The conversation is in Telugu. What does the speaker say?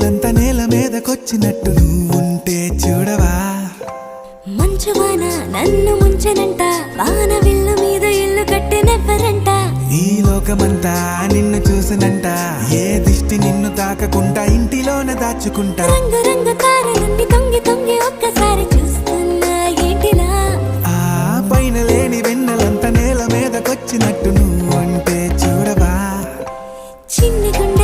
వెన్నెలంత నేల మీదకొచ్చినట్టు నువ్వుంటే చూడవా. మంచువాన నన్ను ముంచెనంట, వాన విల్లు మీద ఇల్లు కట్టినెవ్వరంట. ఈ లోకమంతా నిన్ను చూసినంట, ఏ దిష్టి నిన్ను తాకకుండా ఇంటిలోన దాచుకుంటా. రంగు రంగు తారలుండి తొంగి తొంగి ఒక్కసారి చూస్తున్నా ఏంటిలా. ఆ పైన లేని వెన్నెలంత నేల మీదకొచ్చినట్టు నువ్వుంటే చూడవా. చిన్ని గుండె